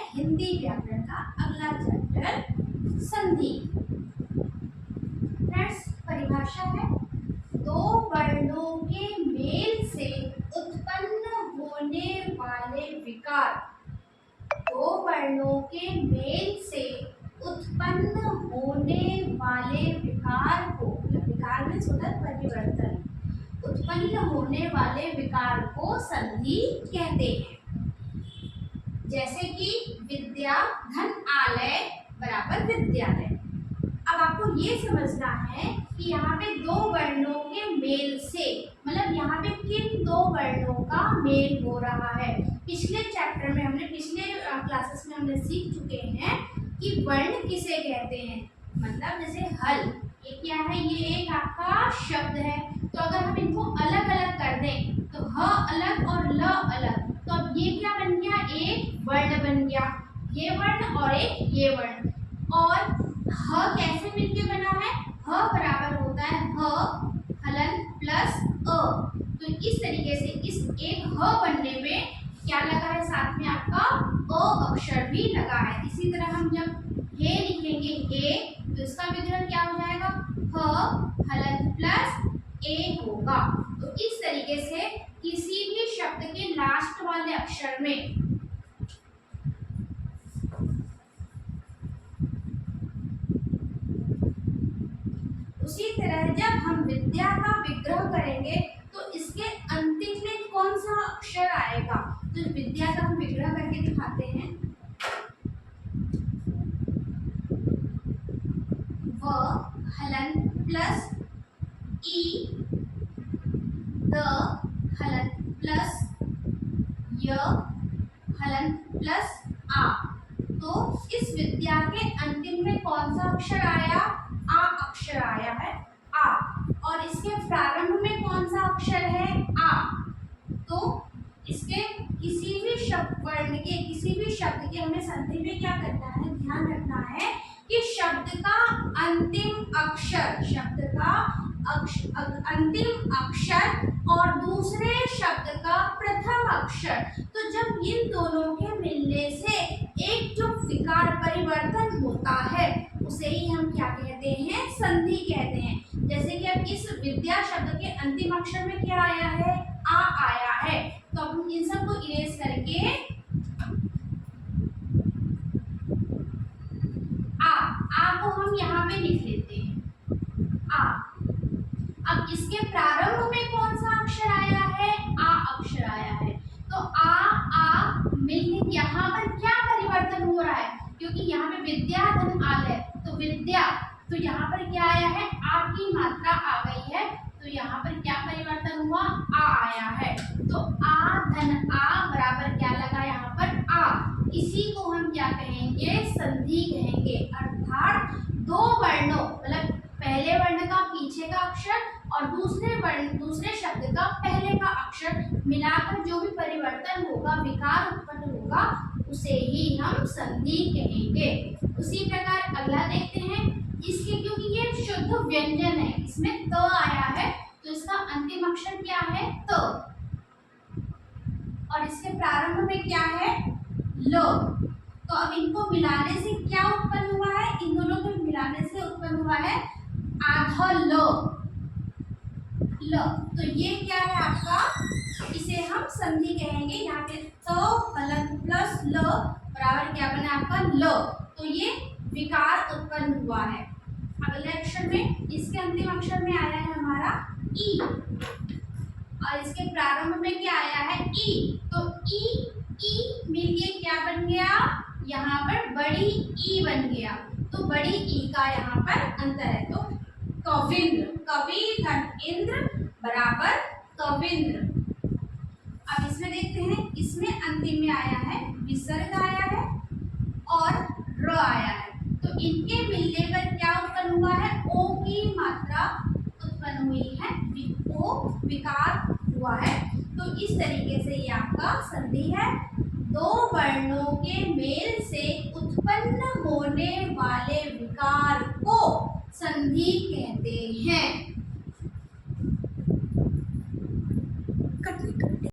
हिंदी व्याकरण का अगला चैप्टर संधि। फ्रेंड्स, परिभाषा है दो वर्णों के मेल से उत्पन्न होने वाले विकार। दो वर्णों के मेल से उत्पन्न होने वाले विकार को, विकार में होता है परिवर्तन, उत्पन्न होने वाले विकार को संधि कहते हैं। जैसे कि विद्या धन आलय बराबर विद्यालय। अब आपको ये समझना है कि यहाँ पे दो वर्णों के मेल से, मतलब यहाँ पे किन दो वर्णों का मेल हो रहा है। पिछले चैप्टर में हमने, पिछले क्लासेस में हमने सीख चुके हैं कि वर्ण किसे कहते हैं। मतलब जैसे हल, ये क्या है, ये एक आपका शब्द है। तो अगर हम इनको अलग अलग कर दें तो ह अलग और ल अलग, तो अब ये क्या बन गया, एक वर्ण बन गया, ये वर्ण और एक ये वर्ण। और ह कैसे मिलके बना है, ह बराबर होता है ह हलन प्लस अ। तो इस तरीके से इस एक ह बनने में क्या लगा है, साथ में आपका अ अक्षर भी लगा है। इसी तरह हम जब हे लिखेंगे हे, तो इसका विग्रह क्या हो जाएगा, ह हलन प्लस ए होगा। तो इस तरीके से किसी भी शब्द के लास्ट वाले अक्षर में उसी तरह जब हम विद्या का विग्रह करेंगे तो इसके अंतिम में कौन सा अक्षर आएगा। तो विद्या का हम विग्रह करके दिखाते हैं, व हलन प्लस ई, द हलन प्लस य हलन प्लस आ। तो इस विद्या के अंतिम में कौन सा अक्षर आया, आ अक्षर आया है, आ। और इसके प्रारंभ में कौन सा अक्षर है, आ। तो इसके किसी भी शब्द वर्ण के, किसी भी शब्द के हमें संधि में क्या करना है, ध्यान रखना है कि शब्द का अंतिम अक्षर, शब्द का अंतिम अक्षर और दूसरे शब्द का प्रथम अक्षर। तो जब इन दोनों के मिलने से एक जो विकार परिवर्तन होता है उसे ही हम क्या कहते हैं, संधि कहते हैं। जैसे कि अब इस विद्या शब्द के अंतिम अक्षर में क्या आया है, आ आया है। तो अब हम इन सबको इरेज करके आ को हम यहाँ पे लिख लेते हैं, आ। अब इसके प्रारंभ में कौन सा अक्षर आया है, आ अक्षर आया है। तो आ मिलके यहाँ पर क्या परिवर्तन हो रहा है, क्योंकि यहाँ पे विद्या धन आलय, तो विद्या, तो यहाँ पर क्या आया है, आ की मात्रा आ गई है। तो यहाँ पर क्या परिवर्तन हुआ, आ आया है। तो आ धन आ बराबर क्या लगा यहाँ पर, आ। इसी को हम क्या कहेंगे, संधि कहेंगे। अर्थात दो वर्णों, मतलब पहले वर्ण का पीछे का अक्षर और दूसरे वर्ण, दूसरे शब्द का पहले का अक्षर मिलाकर जो भी परिवर्तन होगा, विकार उत्पन्न होगा, उसे ही हम संधि कहेंगे। उसी प्रकार अगला देखते हैं, इसके क्योंकि ये शुद्ध व्यंजन है, इसमें त आया है, तो इसका अंतिम अक्षर क्या है, त। और इसके प्रारंभ में क्या है, ल। तो अब इनको मिलाने से क्या उत्पन्न हुआ है, इन दोनों को मिलाने से उत्पन्न हुआ है आधा ल। तो ये क्या है आपका, इसे हम संधि कहेंगे। यहाँ पे तो हलन प्लस ल बराबर क्या बना आपका, ल। तो ये विकार उत्पन्न हुआ है। अगले अक्षर में, इसके अंतिम अक्षर में आया है हमारा ई, और इसके प्रारंभ में क्या आया है, ई। तो ई मिलके क्या बन गया, यहाँ पर बड़ी ई बन गया। तो बड़ी ई का यहाँ पर अंतर है। तो कविंद्र, कवि धन इंद्र बराबर कविंद्र। अब इसमें देखते हैं, इसमें अंतिम में आया है विसर्ग आया है और र आया है। तो इनके मिलने पर क्या उत्पन्न हुआ है, ओ की मात्रा उत्पन्न हुई है, ओ विकार हुआ है। तो इस तरीके से ये आपका संधि है। दो वर्णों के मेल से उत्पन्न होने वाले विकार को संधि कहते हैं।